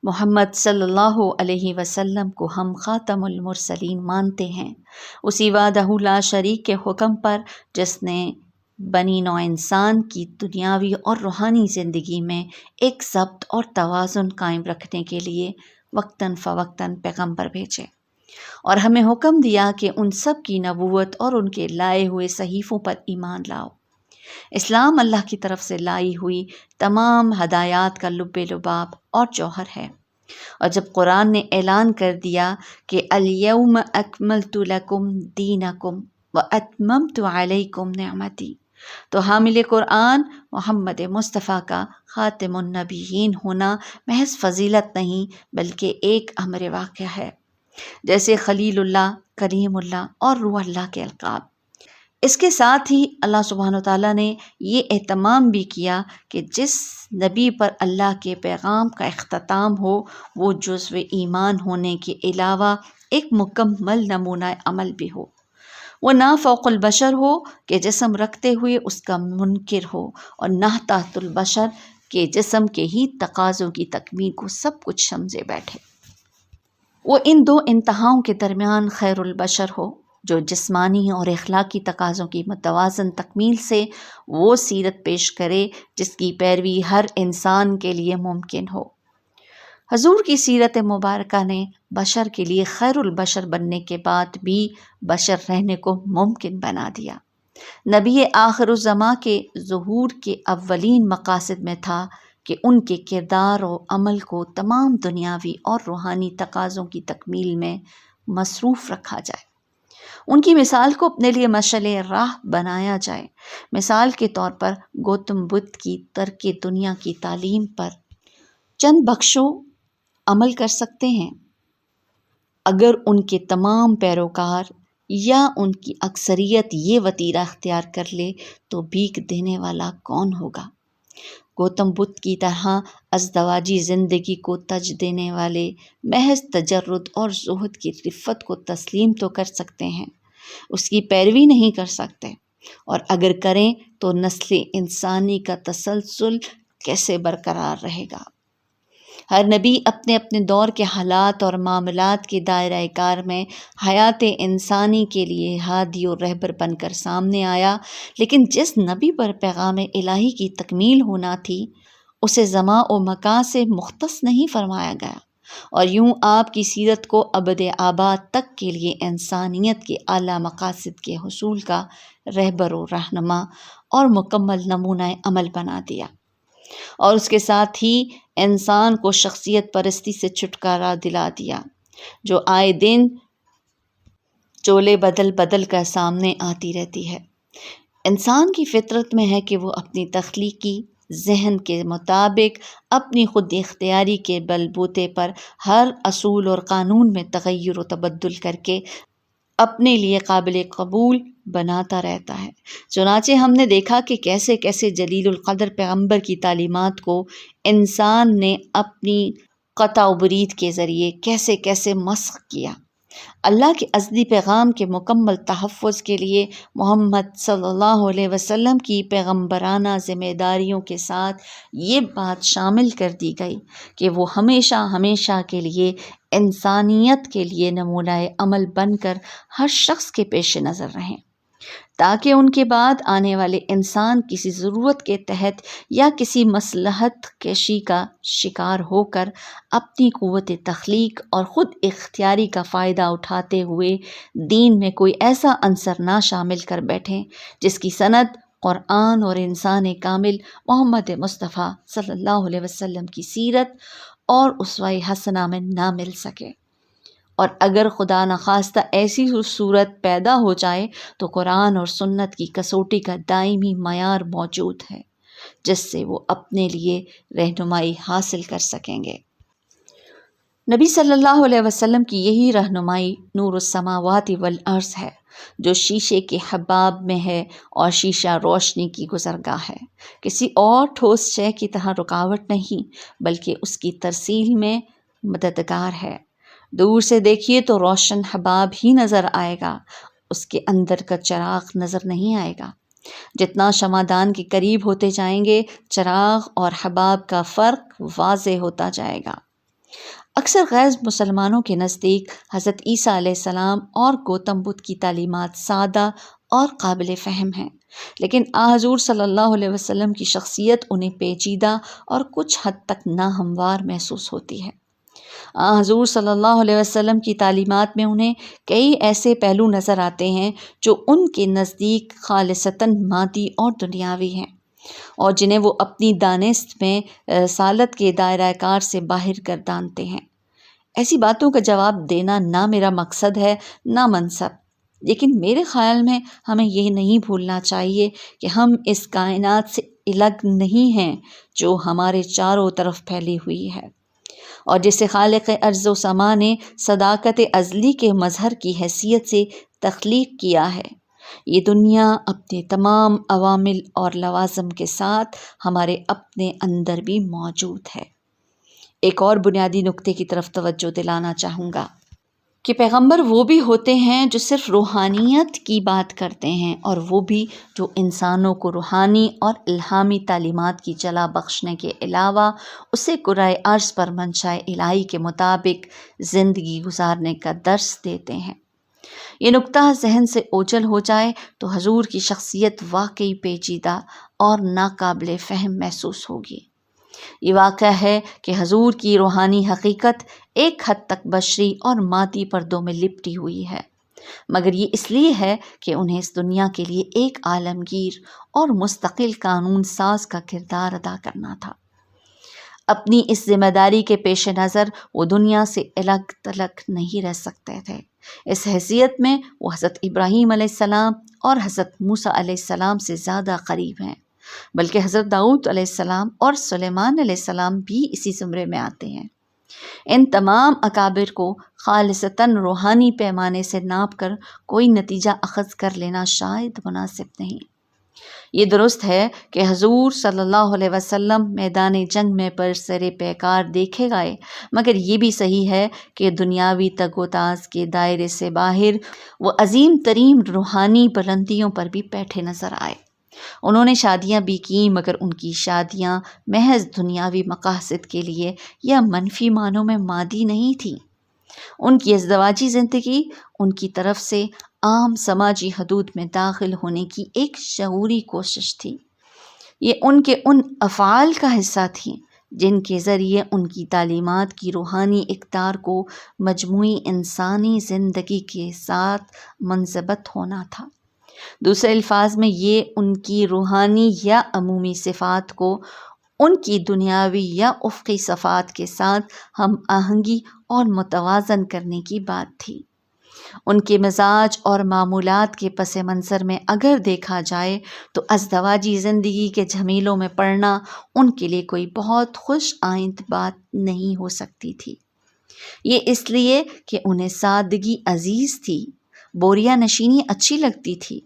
محمد صلی اللہ علیہ وسلم کو ہم خاتم المرسلین مانتے ہیں، اسی وحدہ لا شریک کے حکم پر جس نے بنی نوع انسان کی دنیاوی اور روحانی زندگی میں ایک ضبط اور توازن قائم رکھنے کے لیے وقتاً فوقتاً پیغمبر بھیجے اور ہمیں حکم دیا کہ ان سب کی نبوت اور ان کے لائے ہوئے صحیفوں پر ایمان لاؤ۔ اسلام اللہ کی طرف سے لائی ہوئی تمام ہدایات کا لب لباب اور جوہر ہے، اور جب قرآن نے اعلان کر دیا کہ الیوم اکملت لکم دینکم واتممت علیکم نعمتی، تو حامل قرآن محمد مصطفیٰ کا خاتم النبیین ہونا محض فضیلت نہیں بلکہ ایک امر واقعہ ہے، جیسے خلیل اللہ، کریم اللہ اور روح اللہ کے القاب۔ اس کے ساتھ ہی اللہ سبحانہ وتعالیٰ نے یہ اہتمام بھی کیا کہ جس نبی پر اللہ کے پیغام کا اختتام ہو وہ جزو ایمان ہونے کے علاوہ ایک مکمل نمونہ عمل بھی ہو، وہ نہ فوق البشر ہو کہ جسم رکھتے ہوئے اس کا منکر ہو، اور نہ تحت البشر کہ جسم کے ہی تقاضوں کی تکمیل کو سب کچھ سمجھے بیٹھے۔ وہ ان دو انتہاؤں کے درمیان خیر البشر ہو جو جسمانی اور اخلاقی تقاضوں کی متوازن تکمیل سے وہ سیرت پیش کرے جس کی پیروی ہر انسان کے لیے ممکن ہو۔ حضور کی سیرت مبارکہ نے بشر کے لیے خیر البشر بننے کے بعد بھی بشر رہنے کو ممکن بنا دیا۔ نبی آخر الزماں کے ظہور کے اولین مقاصد میں تھا کہ ان کے کردار و عمل کو تمام دنیاوی اور روحانی تقاضوں کی تکمیل میں مصروف رکھا جائے، ان کی مثال کو اپنے لیے مشعل راہ بنایا جائے۔ مثال کے طور پر گوتم بدھ کی ترک دنیا کی تعلیم پر چند بخشوں عمل کر سکتے ہیں۔ اگر ان کے تمام پیروکار یا ان کی اکثریت یہ وتیرہ اختیار کر لے تو بھیک دینے والا کون ہوگا؟ گوتم بدھ کی طرح ازدواجی زندگی کو تج دینے والے محض تجرد اور زہد کی رفت کو تسلیم تو کر سکتے ہیں، اس کی پیروی نہیں کر سکتے، اور اگر کریں تو نسل انسانی کا تسلسل کیسے برقرار رہے گا؟ ہر نبی اپنے اپنے دور کے حالات اور معاملات کے دائرہ کار میں حیات انسانی کے لیے ہادی و رہبر بن کر سامنے آیا، لیکن جس نبی پر پیغام الہی کی تکمیل ہونا تھی اسے زمان و مکان سے مختص نہیں فرمایا گیا، اور یوں آپ کی سیرت کو ابد آباد تک کے لیے انسانیت کے اعلیٰ مقاصد کے حصول کا رہبر و رہنما اور مکمل نمونہ عمل بنا دیا، اور اس کے ساتھ ہی انسان کو شخصیت پرستی سے چھٹکارا دلا دیا جو آئے دن چولے بدل بدل کر سامنے آتی رہتی ہے۔ انسان کی فطرت میں ہے کہ وہ اپنی تخلیقی ذہن کے مطابق اپنی خود اختیاری کے بل بوتے پر ہر اصول اور قانون میں تغیر و تبدل کر کے اپنے لیے قابل قبول بناتا رہتا ہے۔ چنانچہ ہم نے دیکھا کہ کیسے کیسے جلیل القدر پیغمبر کی تعلیمات کو انسان نے اپنی قطع و برید کے ذریعے کیسے کیسے مسخ کیا۔ اللہ کے ازلی پیغام کے مکمل تحفظ کے لیے محمد صلی اللہ علیہ وسلم کی پیغمبرانہ ذمہ داریوں کے ساتھ یہ بات شامل کر دی گئی کہ وہ ہمیشہ ہمیشہ کے لیے انسانیت کے لیے نمونہ عمل بن کر ہر شخص کے پیش نظر رہیں، تاکہ ان کے بعد آنے والے انسان کسی ضرورت کے تحت یا کسی مصلحت کشی کا شکار ہو کر اپنی قوت تخلیق اور خود اختیاری کا فائدہ اٹھاتے ہوئے دین میں کوئی ایسا عنصر نہ شامل کر بیٹھیں جس کی سند قرآن اور انسان کامل محمد مصطفیٰ صلی اللہ علیہ وسلم کی سیرت اور اسوہ حسنہ میں نہ مل سکے، اور اگر خدا نخواستہ ایسی صورت پیدا ہو جائے تو قرآن اور سنت کی کسوٹی کا دائمی معیار موجود ہے جس سے وہ اپنے لیے رہنمائی حاصل کر سکیں گے۔ نبی صلی اللہ علیہ وسلم کی یہی رہنمائی نور السماوات والارض ہے جو شیشے کے حباب میں ہے، اور شیشہ روشنی کی گزرگاہ ہے، کسی اور ٹھوس شے کی طرح رکاوٹ نہیں بلکہ اس کی ترسیل میں مددگار ہے۔ دور سے دیکھیے تو روشن حباب ہی نظر آئے گا، اس کے اندر کا چراغ نظر نہیں آئے گا۔ جتنا شمعدان کے قریب ہوتے جائیں گے چراغ اور حباب کا فرق واضح ہوتا جائے گا۔ اکثر غیر مسلمانوں کے نزدیک حضرت عیسیٰ علیہ السلام اور گوتم بدھ کی تعلیمات سادہ اور قابل فہم ہیں، لیکن حضور صلی اللہ علیہ وسلم کی شخصیت انہیں پیچیدہ اور کچھ حد تک ناہموار محسوس ہوتی ہے۔ حضور صلی اللہ علیہ وسلم کی تعلیمات میں انہیں کئی ایسے پہلو نظر آتے ہیں جو ان کے نزدیک خالصتاً مادی اور دنیاوی ہیں، اور جنہیں وہ اپنی دانست میں رسالت کے دائرہ کار سے باہر گردانتے ہیں۔ ایسی باتوں کا جواب دینا نہ میرا مقصد ہے نہ منصب، لیکن میرے خیال میں ہمیں یہ نہیں بھولنا چاہیے کہ ہم اس کائنات سے الگ نہیں ہیں جو ہمارے چاروں طرف پھیلی ہوئی ہے، اور جسے خالق ارض و سما نے صداقت ازلی کے مظہر کی حیثیت سے تخلیق کیا ہے۔ یہ دنیا اپنے تمام عوامل اور لوازم کے ساتھ ہمارے اپنے اندر بھی موجود ہے۔ ایک اور بنیادی نقطے کی طرف توجہ دلانا چاہوں گا کہ پیغمبر وہ بھی ہوتے ہیں جو صرف روحانیت کی بات کرتے ہیں، اور وہ بھی جو انسانوں کو روحانی اور الہامی تعلیمات کی جلا بخشنے کے علاوہ اسے کرۂ ارض پر منشاء الہی کے مطابق زندگی گزارنے کا درس دیتے ہیں۔ یہ نقطہ ذہن سے اوجھل ہو جائے تو حضور کی شخصیت واقعی پیچیدہ اور ناقابل فہم محسوس ہوگی۔ یہ واقعہ ہے کہ حضور کی روحانی حقیقت ایک حد تک بشری اور مادی پردوں میں لپٹی ہوئی ہے، مگر یہ اس لیے ہے کہ انہیں اس دنیا کے لیے ایک عالمگیر اور مستقل قانون ساز کا کردار ادا کرنا تھا۔ اپنی اس ذمہ داری کے پیش نظر وہ دنیا سے الگ تھلگ نہیں رہ سکتے تھے۔ اس حیثیت میں وہ حضرت ابراہیم علیہ السلام اور حضرت موسیٰ علیہ السلام سے زیادہ قریب ہیں، بلکہ حضرت داؤد علیہ السلام اور سلیمان علیہ السلام بھی اسی زمرے میں آتے ہیں۔ ان تمام اکابر کو خالصتاً روحانی پیمانے سے ناپ کر کوئی نتیجہ اخذ کر لینا شاید مناسب نہیں۔ یہ درست ہے کہ حضور صلی اللہ علیہ وسلم میدان جنگ میں برسر پیکار دیکھے گئے، مگر یہ بھی صحیح ہے کہ دنیاوی تگ و تاز کے دائرے سے باہر وہ عظیم ترین روحانی بلندیوں پر بھی بیٹھے نظر آئے۔ انہوں نے شادیاں بھی کیں، مگر ان کی شادیاں محض دنیاوی مقاصد کے لیے یا منفی معنوں میں مادی نہیں تھیں۔ ان کی ازدواجی زندگی ان کی طرف سے عام سماجی حدود میں داخل ہونے کی ایک شعوری کوشش تھی۔ یہ ان کے ان افعال کا حصہ تھیں جن کے ذریعے ان کی تعلیمات کی روحانی اقدار کو مجموعی انسانی زندگی کے ساتھ منضبط ہونا تھا۔ دوسرے الفاظ میں یہ ان کی روحانی یا عمومی صفات کو ان کی دنیاوی یا افقی صفات کے ساتھ ہم آہنگی اور متوازن کرنے کی بات تھی۔ ان کے مزاج اور معمولات کے پس منظر میں اگر دیکھا جائے تو ازدواجی زندگی کے جھمیلوں میں پڑنا ان کے لیے کوئی بہت خوش آئند بات نہیں ہو سکتی تھی۔ یہ اس لیے کہ انہیں سادگی عزیز تھی، بوریا نشینی اچھی لگتی تھی،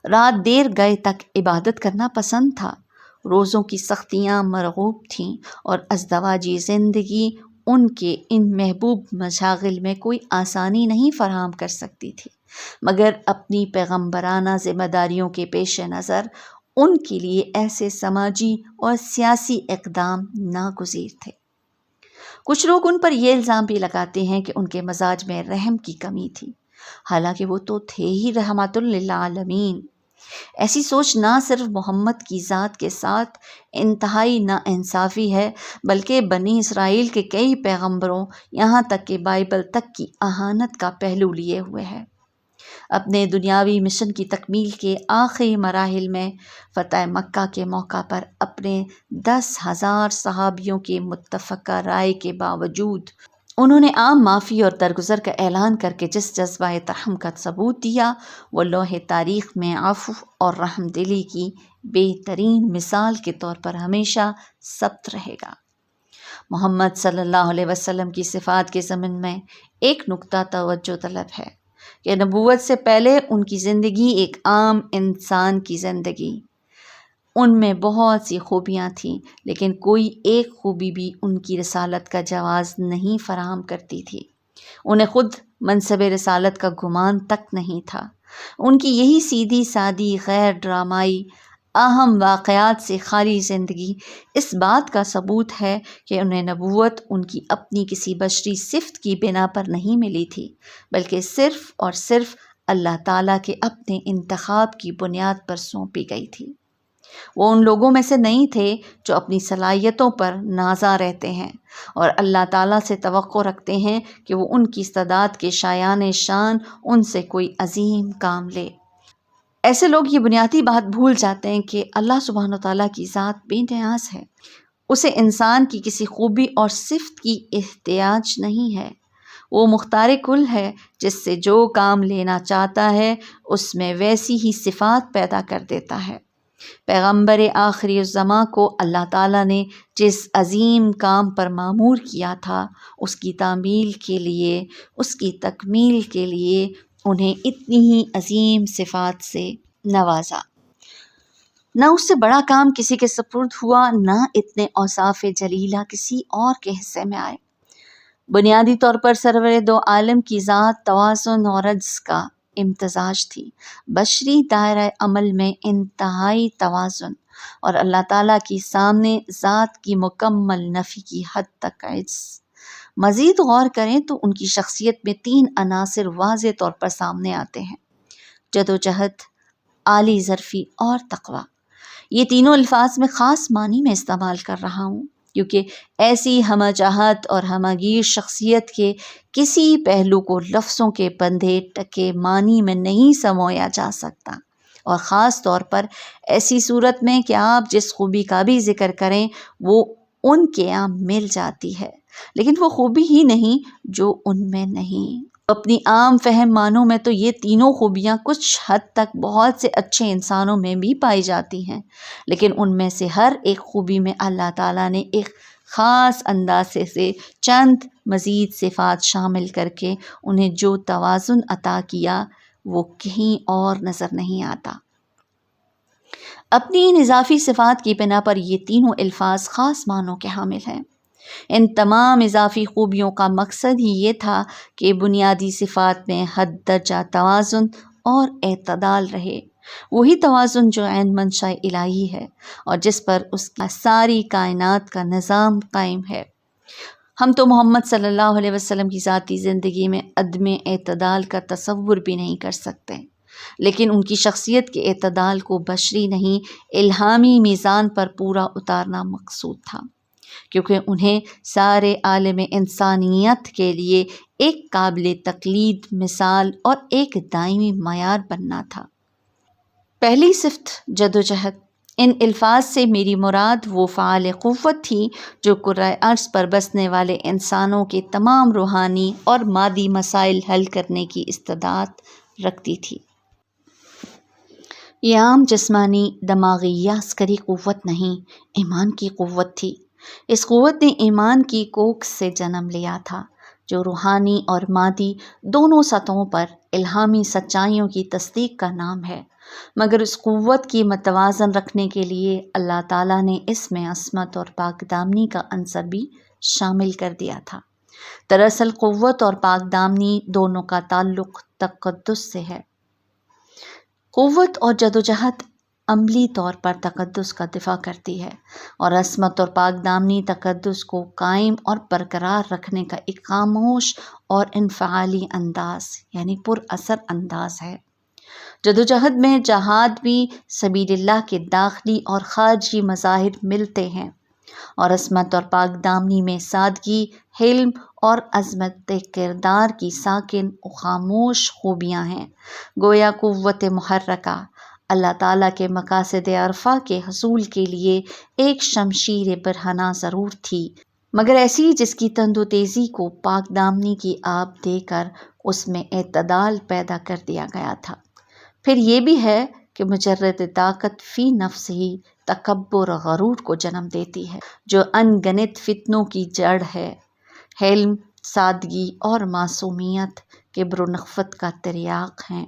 رات دیر گئے تک عبادت کرنا پسند تھا، روزوں کی سختیاں مرغوب تھیں، اور ازدواجی زندگی ان کے ان محبوب مشاغل میں کوئی آسانی نہیں فراہم کر سکتی تھی، مگر اپنی پیغمبرانہ ذمہ داریوں کے پیش نظر ان کے لیے ایسے سماجی اور سیاسی اقدام ناگزیر تھے۔ کچھ لوگ ان پر یہ الزام بھی لگاتے ہیں کہ ان کے مزاج میں رحم کی کمی تھی، حالانکہ وہ تو تھے ہی رحمت للعالمین۔ ایسی سوچ نہ صرف محمد کی ذات کے ساتھ انتہائی ناانصافی ہے، بلکہ بنی اسرائیل کے کئی پیغمبروں یہاں تک کہ بائبل تک کی اہانت کا پہلو لیے ہوئے ہے۔ اپنے دنیاوی مشن کی تکمیل کے آخری مراحل میں فتح مکہ کے موقع پر اپنے 10,000 صحابیوں کے متفقہ رائے کے باوجود انہوں نے عام معافی اور درگزر کا اعلان کر کے جس جذبہ ترحم کا ثبوت دیا وہ لوح تاریخ میں عفو اور رحم دلی کی بہترین مثال کے طور پر ہمیشہ ثبت رہے گا۔ محمد صلی اللہ علیہ وسلم کی صفات کے ضمن میں ایک نقطہ توجہ طلب ہے کہ نبوت سے پہلے ان کی زندگی ایک عام انسان کی زندگی۔ ان میں بہت سی خوبیاں تھیں، لیکن کوئی ایک خوبی بھی ان کی رسالت کا جواز نہیں فراہم کرتی تھی۔ انہیں خود منصب رسالت کا گمان تک نہیں تھا۔ ان کی یہی سیدھی سادی غیر ڈرامائی اہم واقعات سے خالی زندگی اس بات کا ثبوت ہے کہ انہیں نبوت ان کی اپنی کسی بشری صفت کی بنا پر نہیں ملی تھی، بلکہ صرف اور صرف اللہ تعالیٰ کے اپنے انتخاب کی بنیاد پر سونپی گئی تھی۔ وہ ان لوگوں میں سے نہیں تھے جو اپنی صلاحیتوں پر نازا رہتے ہیں اور اللہ تعالیٰ سے توقع رکھتے ہیں کہ وہ ان کی استعداد کے شایان شان ان سے کوئی عظیم کام لے۔ ایسے لوگ یہ بنیادی بات بھول جاتے ہیں کہ اللہ سبحانہ وتعالیٰ کی ذات بے نیاز ہے، اسے انسان کی کسی خوبی اور صفت کی احتیاج نہیں ہے۔ وہ مختار کل ہے، جس سے جو کام لینا چاہتا ہے اس میں ویسی ہی صفات پیدا کر دیتا ہے۔ پیغمبر آخری الزماں کو اللہ تعالیٰ نے جس عظیم کام پر مامور کیا تھا، اس کی تعمیل کے لیے، اس کی تکمیل کے لیے انہیں اتنی ہی عظیم صفات سے نوازا۔ نہ اس سے بڑا کام کسی کے سپرد ہوا، نہ اتنے اوصاف جلیلہ کسی اور کے حصے میں آئے۔ بنیادی طور پر سرور دو عالم کی ذات توازن اور عجز کا امتزاج تھی، بشری دائرہ عمل میں انتہائی توازن، اور اللہ تعالیٰ کی سامنے ذات کی مکمل نفی کی حد تک عجز۔ مزید غور کریں تو ان کی شخصیت میں 3 عناصر واضح طور پر سامنے آتے ہیں: جدوجہد، عالی ظرفی اور تقویٰ۔ یہ تینوں الفاظ میں خاص معنی میں استعمال کر رہا ہوں، کیونکہ ایسی ہمہ جہت اور ہمہ گیر شخصیت کے کسی پہلو کو لفظوں کے بندھے ٹکے معنی میں نہیں سمویا جا سکتا، اور خاص طور پر ایسی صورت میں کہ آپ جس خوبی کا بھی ذکر کریں وہ ان کے یہاں مل جاتی ہے، لیکن وہ خوبی ہی نہیں جو ان میں نہیں۔ اپنی عام فہم معنوں میں تو یہ تینوں خوبیاں کچھ حد تک بہت سے اچھے انسانوں میں بھی پائی جاتی ہیں، لیکن ان میں سے ہر ایک خوبی میں اللہ تعالیٰ نے ایک خاص انداز سے چند مزید صفات شامل کر کے انہیں جو توازن عطا کیا وہ کہیں اور نظر نہیں آتا۔ اپنی ان اضافی صفات کی بنا پر یہ تینوں الفاظ خاص معنوں کے حامل ہیں۔ ان تمام اضافی خوبیوں کا مقصد ہی یہ تھا کہ بنیادی صفات میں حد درجہ توازن اور اعتدال رہے، وہی توازن جو عین منشاء الہی ہے اور جس پر اس کی ساری کائنات کا نظام قائم ہے۔ ہم تو محمد صلی اللہ علیہ وسلم کی ذاتی زندگی میں عدم اعتدال کا تصور بھی نہیں کر سکتے، لیکن ان کی شخصیت کے اعتدال کو بشری نہیں الہامی میزان پر پورا اتارنا مقصود تھا، کیونکہ انہیں سارے عالم انسانیت کے لیے ایک قابل تقلید مثال اور ایک دائمی معیار بننا تھا۔ پہلی صفت جدوجہد، ان الفاظ سے میری مراد وہ فعال قوت تھی جو کرۂ ارض پر بسنے والے انسانوں کے تمام روحانی اور مادی مسائل حل کرنے کی استعداد رکھتی تھی۔ یہ عام جسمانی، دماغی یا عسکری قوت نہیں، ایمان کی قوت تھی۔ اس قوت نے ایمان کی کوکھ سے جنم لیا تھا، جو روحانی اور مادی دونوں سطحوں پر الہامی سچائیوں کی تصدیق کا نام ہے، مگر اس قوت کی متوازن رکھنے کے لیے اللہ تعالیٰ نے اس میں عصمت اور پاک دامنی کا عنصر بھی شامل کر دیا تھا۔ دراصل قوت اور پاک دامنی دونوں کا تعلق تقدس سے ہے۔ قوت اور جدوجہد عملی طور پر تقدس کا دفاع کرتی ہے، اور عصمت اور پاک دامنی تقدس کو قائم اور برقرار رکھنے کا ایک خاموش اور انفعالی انداز یعنی پر اثر انداز ہے۔ جدوجہد میں جہاد بھی سبیل اللہ کے داخلی اور خارجی مظاہر ملتے ہیں، اور عصمت اور پاک دامنی میں سادگی، حلم اور عظمت کردار کی ساکن و خاموش خوبیاں ہیں۔ گویا قوت محرکہ اللہ تعالیٰ کے مقاصد عرفہ کے حصول کے لیے ایک شمشیر برہنہ ضرور تھی، مگر ایسی جس کی تند و تیزی کو پاک دامنی کی آب دے کر اس میں اعتدال پیدا کر دیا گیا تھا۔ پھر یہ بھی ہے کہ مجرد طاقت فی نفس ہی تکبر و غرور کو جنم دیتی ہے، جو ان گنت فتنوں کی جڑ ہے۔ حلم، سادگی اور معصومیت کبر و نخوت کا تریاق ہیں۔